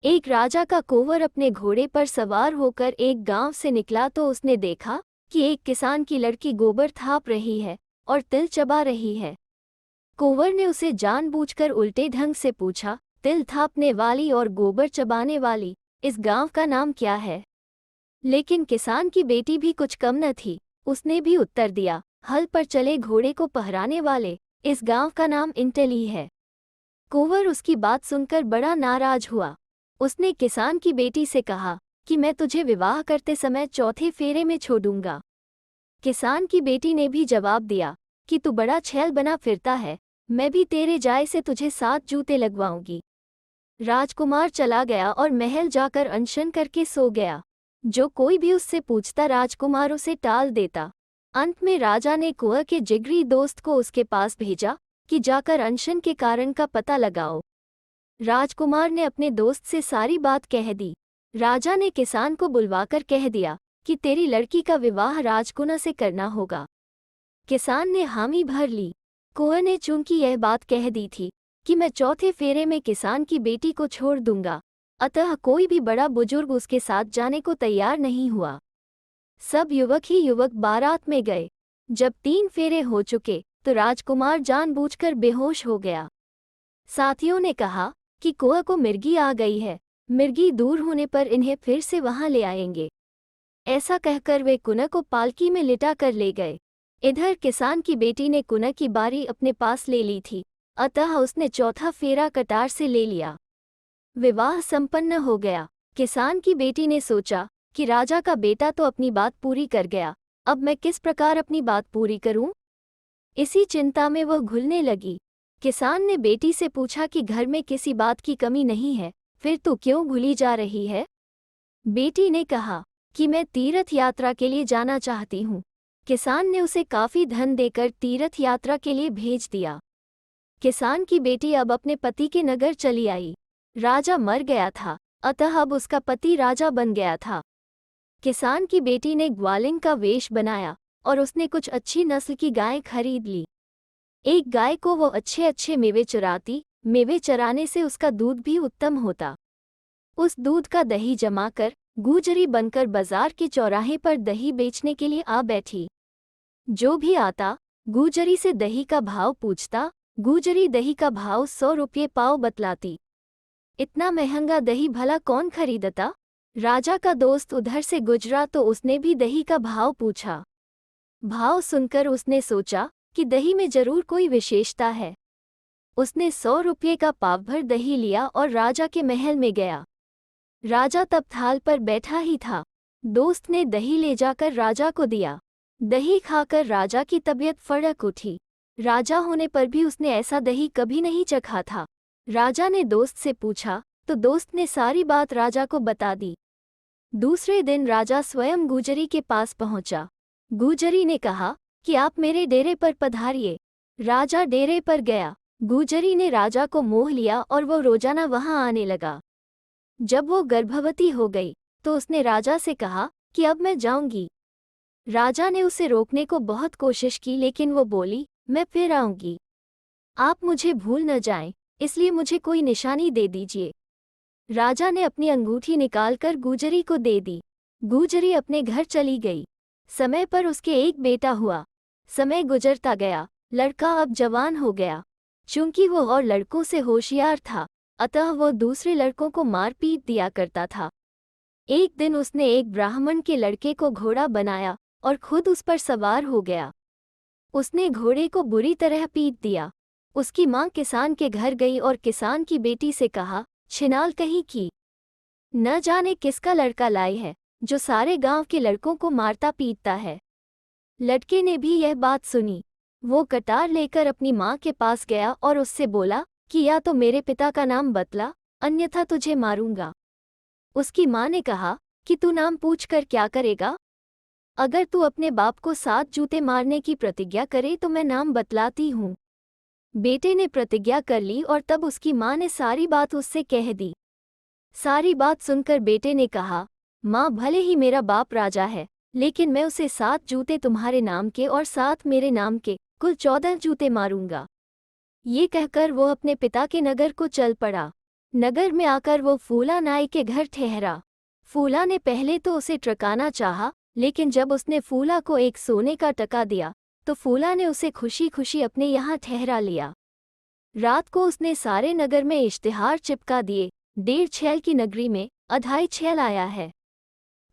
एक राजा का कुंवर अपने घोड़े पर सवार होकर एक गांव से निकला तो उसने देखा कि एक किसान की लड़की गोबर थाप रही है और तिल चबा रही है। कुंवर ने उसे जानबूझकर उल्टे ढंग से पूछा, तिल थापने वाली और गोबर चबाने वाली, इस गांव का नाम क्या है? लेकिन किसान की बेटी भी कुछ कम न थी। उसने भी उत्तर दिया, हल पर चले घोड़े को पहराने वाले, इस गांव का नाम इंटली है। कुंवर उसकी बात सुनकर बड़ा नाराज हुआ। उसने किसान की बेटी से कहा कि मैं तुझे विवाह करते समय चौथे फेरे में छोड़ूंगा। किसान की बेटी ने भी जवाब दिया कि तू बड़ा छैल बना फिरता है, मैं भी तेरे जाय से तुझे 7 जूते लगवाऊंगी। राजकुमार चला गया और महल जाकर अनशन करके सो गया। जो कोई भी उससे पूछता राजकुमार उसे टाल देता। अंत में राजा ने कुंवर के जिगरी दोस्त को उसके पास भेजा कि जाकर अनशन के कारण का पता लगाओ। राजकुमार ने अपने दोस्त से सारी बात कह दी। राजा ने किसान को बुलवाकर कह दिया कि तेरी लड़की का विवाह राजकुना से करना होगा। किसान ने हामी भर ली। कुंवर ने चूंकि यह बात कह दी थी कि मैं चौथे फेरे में किसान की बेटी को छोड़ दूंगा, अतः कोई भी बड़ा बुजुर्ग उसके साथ जाने को तैयार नहीं हुआ। सब युवक ही युवक बारात में गए। जब 3 फेरे हो चुके तो राजकुमार जानबूझकर बेहोश हो गया। साथियों ने कहा कि कुंवर को मिर्गी आ गई है, मिर्गी दूर होने पर इन्हें फिर से वहां ले आएंगे। ऐसा कहकर वे कुंवर को पालकी में लिटा कर ले गए। इधर किसान की बेटी ने कुंवर की बारी अपने पास ले ली थी, अतः उसने चौथा फेरा कटार से ले लिया। विवाह संपन्न हो गया। किसान की बेटी ने सोचा कि राजा का बेटा तो अपनी बात पूरी कर गया, अब मैं किस प्रकार अपनी बात पूरी करूं? इसी चिंता में वह घुलने लगी। किसान ने बेटी से पूछा कि घर में किसी बात की कमी नहीं है, फिर तू क्यों घुली जा रही है? बेटी ने कहा कि मैं तीर्थ यात्रा के लिए जाना चाहती हूँ। किसान ने उसे काफी धन देकर तीर्थ यात्रा के लिए भेज दिया। किसान की बेटी अब अपने पति के नगर चली आई। राजा मर गया था, अतः अब उसका पति राजा बन गया था। किसान की बेटी ने ग्वालिन का वेश बनाया और उसने कुछ अच्छी नस्ल की गायें खरीद ली। एक गाय को वो अच्छे अच्छे मेवे चराती, मेवे चराने से उसका दूध भी उत्तम होता। उस दूध का दही जमाकर गूजरी बनकर बाजार के चौराहे पर दही बेचने के लिए आ बैठी। जो भी आता गूजरी से दही का भाव पूछता, गूजरी दही का भाव 100 रुपये पाव बतलाती। इतना महंगा दही भला कौन खरीदता? राजा का दोस्त उधर से गुजरा तो उसने भी दही का भाव पूछा। भाव सुनकर उसने सोचा कि दही में जरूर कोई विशेषता है। उसने 100 रुपये का पाव भर दही लिया और राजा के महल में गया। राजा तब थाल पर बैठा ही था। दोस्त ने दही ले जाकर राजा को दिया। दही खाकर राजा की तबीयत फड़क उठी। राजा होने पर भी उसने ऐसा दही कभी नहीं चखा था। राजा ने दोस्त से पूछा तो दोस्त ने सारी बात राजा को बता दी। दूसरे दिन राजा स्वयं गूजरी के पास पहुंचा। गूजरी ने कहा कि आप मेरे डेरे पर पधारिए। राजा डेरे पर गया। गूजरी ने राजा को मोह लिया और वो रोजाना वहां आने लगा। जब वो गर्भवती हो गई तो उसने राजा से कहा कि अब मैं जाऊंगी। राजा ने उसे रोकने को बहुत कोशिश की, लेकिन वो बोली, मैं फिर आऊंगी। आप मुझे भूल न जाएं, इसलिए मुझे कोई निशानी दे दीजिए। राजा ने अपनी अंगूठी निकालकर गूजरी को दे दी। गूजरी अपने घर चली गई। समय पर उसके एक बेटा हुआ। समय गुजरता गया। लड़का अब जवान हो गया। चूंकि वो और लड़कों से होशियार था, अतः वो दूसरे लड़कों को मार पीट दिया करता था। एक दिन उसने एक ब्राह्मण के लड़के को घोड़ा बनाया और खुद उस पर सवार हो गया। उसने घोड़े को बुरी तरह पीट दिया। उसकी माँ किसान के घर गई और किसान की बेटी से कहा, छिनाल कहीं की, न जाने किसका लड़का लाई है जो सारे गांव के लड़कों को मारता पीटता है। लड़के ने भी यह बात सुनी। वो कटार लेकर अपनी माँ के पास गया और उससे बोला कि या तो मेरे पिता का नाम बतला, अन्यथा तुझे मारूंगा। उसकी माँ ने कहा कि तू नाम पूछकर क्या करेगा? अगर तू अपने बाप को 7 जूते मारने की प्रतिज्ञा करे तो मैं नाम बतलाती हूँ। बेटे ने प्रतिज्ञा कर ली और तब उसकी माँ ने सारी बात उससे कह दी। सारी बात सुनकर बेटे ने कहा, माँ भले ही मेरा बाप राजा है, लेकिन मैं उसे 7 जूते तुम्हारे नाम के और 7 मेरे नाम के, कुल 14 जूते मारूंगा। ये कहकर वो अपने पिता के नगर को चल पड़ा। नगर में आकर वो फूला नाई के घर ठहरा। फूला ने पहले तो उसे ट्रकाना चाहा, लेकिन जब उसने फूला को एक सोने का टका दिया तो फूला ने उसे खुशी खुशी अपने यहाँ ठहरा लिया। रात को उसने सारे नगर में इश्तिहार चिपका दिए, 1.5 छैल की नगरी में 2.5 छैल आया है,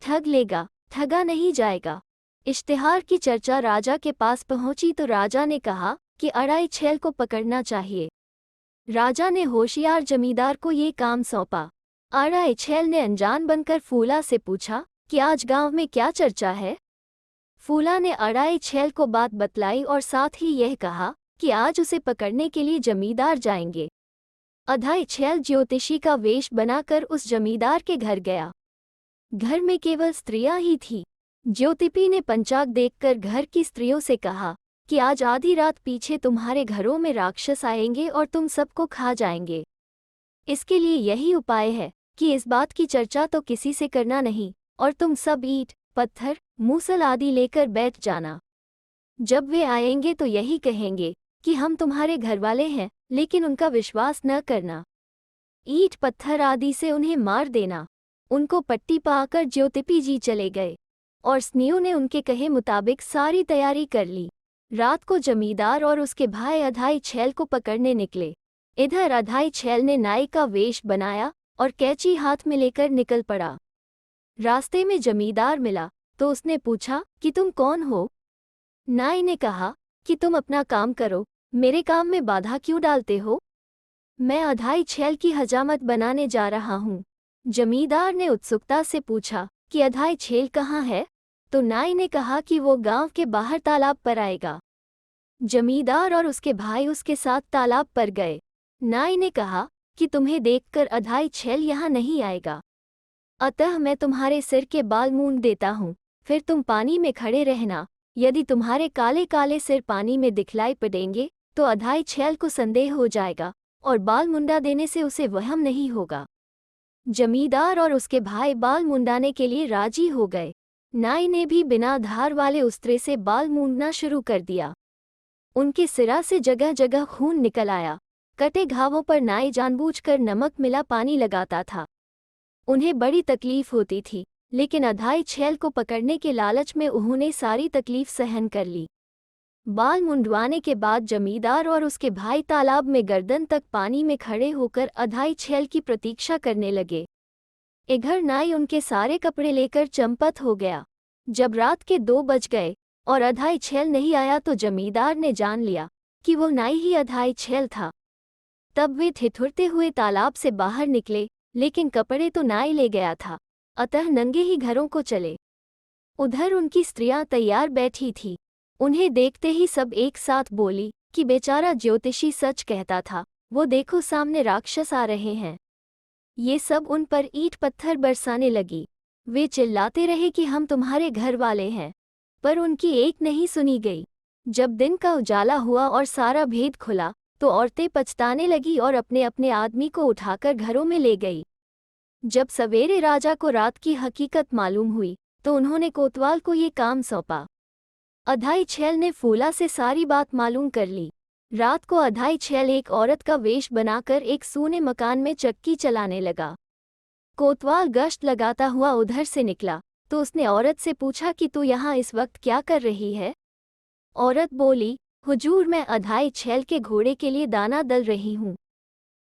ठग लेगा, ठगा नहीं जाएगा। इश्तिहार की चर्चा राजा के पास पहुंची तो राजा ने कहा कि 2.5 छैल को पकड़ना चाहिए। राजा ने होशियार जमींदार को ये काम सौंपा। 2.5 छैल ने अनजान बनकर फूला से पूछा कि आज गांव में क्या चर्चा है। फूला ने 2.5 छैल को बात बतलाई और साथ ही यह कहा कि आज उसे पकड़ने के लिए जमींदार जाएंगे। 2.5 छैल ज्योतिषी का वेश बनाकर उस जमींदार के घर गया। घर में केवल स्त्रियां ही थीं। ज्योतिपी ने पंचाग देखकर घर की स्त्रियों से कहा कि आज आधी रात पीछे तुम्हारे घरों में राक्षस आएंगे और तुम सबको खा जाएंगे। इसके लिए यही उपाय है कि इस बात की चर्चा तो किसी से करना नहीं और तुम सब ईंट, पत्थर, मूसल आदि लेकर बैठ जाना। जब वे आएंगे तो यही कहेंगे कि हम तुम्हारे घरवाले हैं, लेकिन उनका विश्वास न करना। ईंट पत्थर आदि से उन्हें मार देना। उनको पट्टी पाकर ज्योतिपी जी चले गए और स्नेह ने उनके कहे मुताबिक सारी तैयारी कर ली। रात को जमींदार और उसके भाई 2.5 छैल को पकड़ने निकले। इधर 2.5 छैल ने नाई का वेश बनाया और कैंची हाथ में लेकर निकल पड़ा। रास्ते में जमींदार मिला तो उसने पूछा कि तुम कौन हो। नाई ने कहा कि तुम अपना काम करो, मेरे काम में बाधा क्यों डालते हो। मैं 2.5 छैल की हजामत बनाने जा रहा हूँ। जमींदार ने उत्सुकता से पूछा कि 2.5 छैल कहाँ है, तो नाई ने कहा कि वो गांव के बाहर तालाब पर आएगा। जमींदार और उसके भाई उसके साथ तालाब पर गए। नाई ने कहा कि तुम्हें देखकर 2.5 छैल यहाँ नहीं आएगा, अतः मैं तुम्हारे सिर के बाल मूंद देता हूँ, फिर तुम पानी में खड़े रहना। यदि तुम्हारे काले काले सिर पानी में दिखलाई पड़ेंगे तो 2.5 छैल को संदेह हो जाएगा और बाल मुंडा देने से उसे वहम नहीं होगा। जमींदार और उसके भाई बाल मुंडाने के लिए राजी हो गए। नाई ने भी बिना धार वाले उस्त्रे से बाल मूंदना शुरू कर दिया। उनके सिरा से जगह जगह खून निकल आया। कटे घावों पर नाई जानबूझकर नमक मिला पानी लगाता था। उन्हें बड़ी तकलीफ होती थी, लेकिन 2.5 छैल को पकड़ने के लालच में उन्होंने सारी तकलीफ सहन कर ली। बाल मुंडवाने के बाद जमींदार और उसके भाई तालाब में गर्दन तक पानी में खड़े होकर 2.5 छैल की प्रतीक्षा करने लगे। इधर नाई उनके सारे कपड़े लेकर चंपत हो गया। जब रात के 2 बज गए और 2.5 छैल नहीं आया तो जमींदार ने जान लिया कि वो नाई ही 2.5 छैल था। तब वे ठिठुरते हुए तालाब से बाहर निकले, लेकिन कपड़े तो नाई ले गया था, अतः नंगे ही घरों को चले। उधर उनकी स्त्रियां तैयार बैठी थीं। उन्हें देखते ही सब एक साथ बोली कि बेचारा ज्योतिषी सच कहता था, वो देखो सामने राक्षस आ रहे हैं। ये सब उन पर ईंट पत्थर बरसाने लगी। वे चिल्लाते रहे कि हम तुम्हारे घर वाले हैं, पर उनकी एक नहीं सुनी गई। जब दिन का उजाला हुआ और सारा भेद खुला तो औरतें पछताने लगी और अपने अपने आदमी को उठाकर घरों में ले गई। जब सवेरे राजा को रात की हकीकत मालूम हुई तो उन्होंने कोतवाल को ये काम सौंपा। 2.5 छैल ने फूला से सारी बात मालूम कर ली। रात को 2.5 छैल एक औरत का वेश बनाकर एक सूने मकान में चक्की चलाने लगा। कोतवाल गश्त लगाता हुआ उधर से निकला तो उसने औरत से पूछा कि तू यहाँ इस वक्त क्या कर रही है। औरत बोली, हुजूर मैं 2.5 छैल के घोड़े के लिए दाना दल रही हूँ,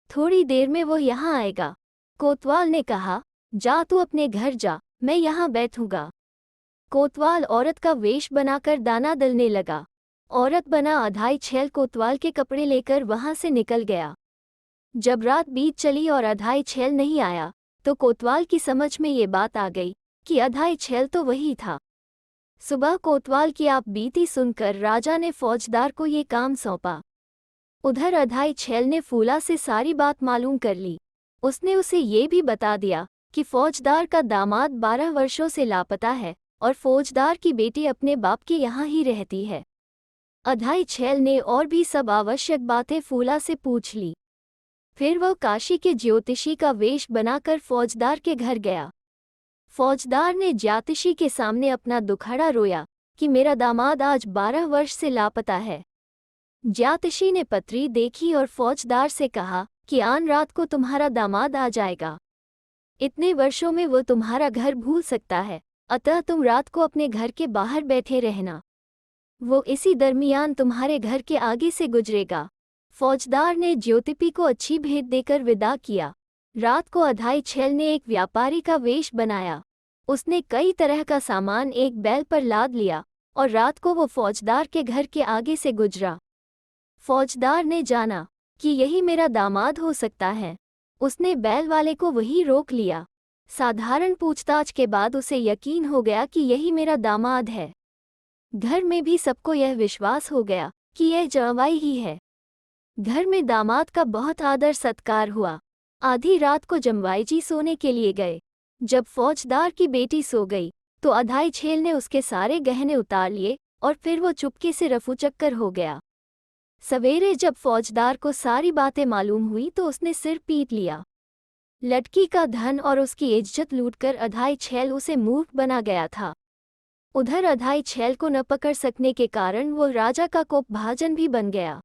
थोड़ी देर में वो यहाँ आएगा। कोतवाल ने कहा, जा तू अपने घर जा, मैं यहाँ बैठूंगा। कोतवाल औरत का वेश बनाकर दाना दलने लगा। औरत बना 2.5 छैल कोतवाल के कपड़े लेकर वहां से निकल गया। जब रात बीत चली और 2.5 छैल नहीं आया तो कोतवाल की समझ में ये बात आ गई कि 2.5 छैल तो वही था। सुबह कोतवाल की आप बीती सुनकर राजा ने फौजदार को ये काम सौंपा। उधर 2.5 छैल ने फूला से सारी बात मालूम कर ली। उसने उसे ये भी बता दिया कि फौजदार का दामाद 12 वर्षों से लापता है और फौजदार की बेटी अपने बाप के यहाँ ही रहती है। 2.5 छैल ने और भी सब आवश्यक बातें फूला से पूछ ली। फिर वह काशी के ज्योतिषी का वेश बनाकर फौजदार के घर गया। फौजदार ने ज्योतिषी के सामने अपना दुखड़ा रोया कि मेरा दामाद आज 12 वर्ष से लापता है। ज्योतिषी ने पत्री देखी और फौजदार से कहा कि आन रात को तुम्हारा दामाद आ जाएगा। इतने वर्षों में वो तुम्हारा घर भूल सकता है, अतः तुम रात को अपने घर के बाहर बैठे रहना। वो इसी दरमियान तुम्हारे घर के आगे से गुजरेगा। फौजदार ने ज्योतिपी को अच्छी भेंट देकर विदा किया। रात को अधाई छैल ने एक व्यापारी का वेश बनाया। उसने कई तरह का सामान एक बैल पर लाद लिया और रात को वो फौजदार के घर के आगे से गुजरा। फौजदार ने जाना कि यही मेरा दामाद हो सकता है। उसने बैल वाले को वहीं रोक लिया। साधारण पूछताछ के बाद उसे यकीन हो गया कि यही मेरा दामाद है। घर में भी सबको यह विश्वास हो गया कि यह जवाई ही है। घर में दामाद का बहुत आदर सत्कार हुआ। आधी रात को जमवाई जी सोने के लिए गए। जब फौजदार की बेटी सो गई तो अधाई छैल ने उसके सारे गहने उतार लिए और फिर वो चुपके से रफूचक्कर हो गया। सवेरे जब फौजदार को सारी बातें मालूम हुई तो उसने सिर पीट लिया। लड़की का धन और उसकी इज्जत लूटकर अधाई छैल उसे मूर्ख बना गया था। उधर अधाई छैल को न पकड़ सकने के कारण वो राजा का कोपभाजन भी बन गया।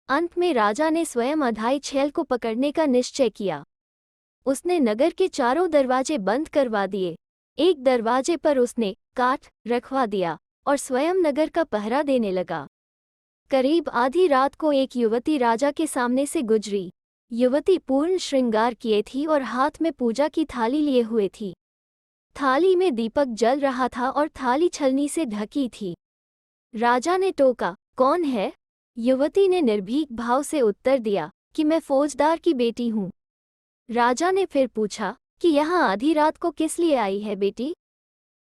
अंत में राजा ने स्वयं अधाई छैल को पकड़ने का निश्चय किया। उसने नगर के चारों दरवाजे बंद करवा दिए। एक दरवाजे पर उसने काठ रखवा दिया और स्वयं नगर का पहरा देने लगा। करीब आधी रात को एक युवती राजा के सामने से गुजरी। युवती पूर्ण श्रृंगार किए थी और हाथ में पूजा की थाली लिए हुए थी। थाली में दीपक जल रहा था और थाली छलनी से ढकी थी। राजा ने टोका, कौन है? युवती ने निर्भीक भाव से उत्तर दिया कि मैं फौजदार की बेटी हूँ। राजा ने फिर पूछा कि यहाँ आधी रात को किस लिए आई है बेटी?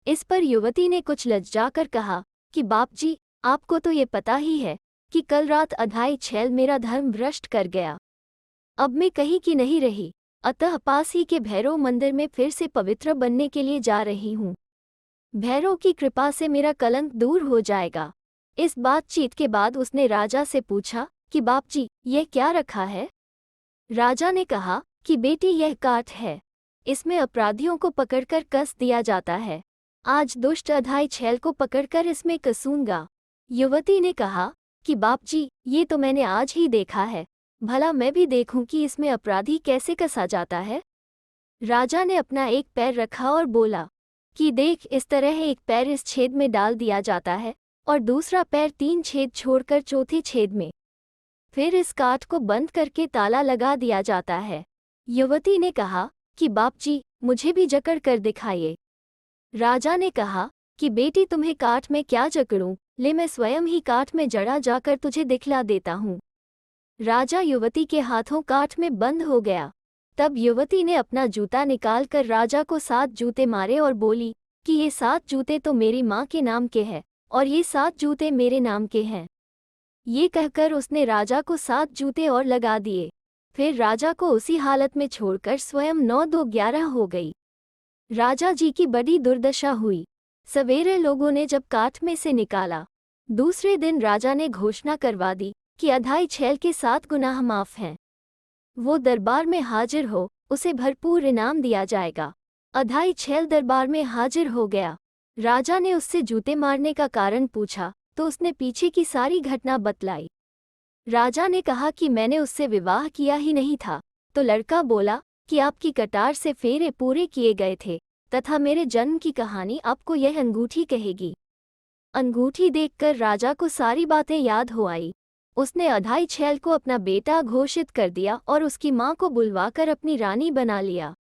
इस पर युवती ने कुछ लज्जाकर कहा कि बाप जी, आपको तो ये पता ही है कि कल रात अधाई छैल मेरा धर्म भ्रष्ट कर गया। अब मैं कहीं की नहीं रही, अतः पास ही के भैरव मंदिर में फिर से पवित्र बनने के लिए जा रही हूँ। भैरव की कृपा से मेरा कलंक दूर हो जाएगा। इस बातचीत के बाद उसने राजा से पूछा कि बाप जी, यह क्या रखा है? राजा ने कहा कि बेटी, यह काठ है। इसमें अपराधियों को पकड़कर कस दिया जाता है। आज दुष्ट अधाई छैल को पकड़कर इसमें कसूंगा। युवती ने कहा कि बाप जी, ये तो मैंने आज ही देखा है, भला मैं भी देखूं कि इसमें अपराधी कैसे कसा जाता है। राजा ने अपना एक पैर रखा और बोला कि देख, इस तरह एक पैर इस छेद में डाल दिया जाता है और दूसरा पैर 3 छेद छोड़कर चौथे छेद में। फिर इस काठ को बंद करके ताला लगा दिया जाता है। युवती ने कहा कि बाप जी, मुझे भी जकड़ कर दिखाइए। राजा ने कहा कि बेटी, तुम्हें काठ में क्या जकड़ूं, ले मैं स्वयं ही काठ में जड़ा जाकर तुझे दिखला देता हूँ। राजा युवती के हाथों काठ में बंद हो गया। तब युवती ने अपना जूता निकालकर राजा को 7 जूते मारे और बोली कि ये 7 जूते तो मेरी माँ के नाम के हैं और ये 7 जूते मेरे नाम के हैं। ये कहकर उसने राजा को 7 जूते और लगा दिए। फिर राजा को उसी हालत में छोड़कर स्वयं 9-2-11 हो गई। राजा जी की बड़ी दुर्दशा हुई। सवेरे लोगों ने जब काठ में से निकाला, दूसरे दिन राजा ने घोषणा करवा दी कि अधाई छैल के 7 गुनाह माफ हैं। वो दरबार में हाजिर हो, उसे भरपूर इनाम दिया जाएगा। अधाई छैल दरबार में हाजिर हो गया। राजा ने उससे जूते मारने का कारण पूछा तो उसने पीछे की सारी घटना बतलाई। राजा ने कहा कि मैंने उससे विवाह किया ही नहीं था। तो लड़का बोला कि आपकी कटार से फेरे पूरे किए गए थे तथा मेरे जन्म की कहानी आपको यह अंगूठी कहेगी। अंगूठी देखकर राजा को सारी बातें याद हो आई। उसने अधाई छैल को अपना बेटा घोषित कर दिया और उसकी माँ को बुलवाकर अपनी रानी बना लिया।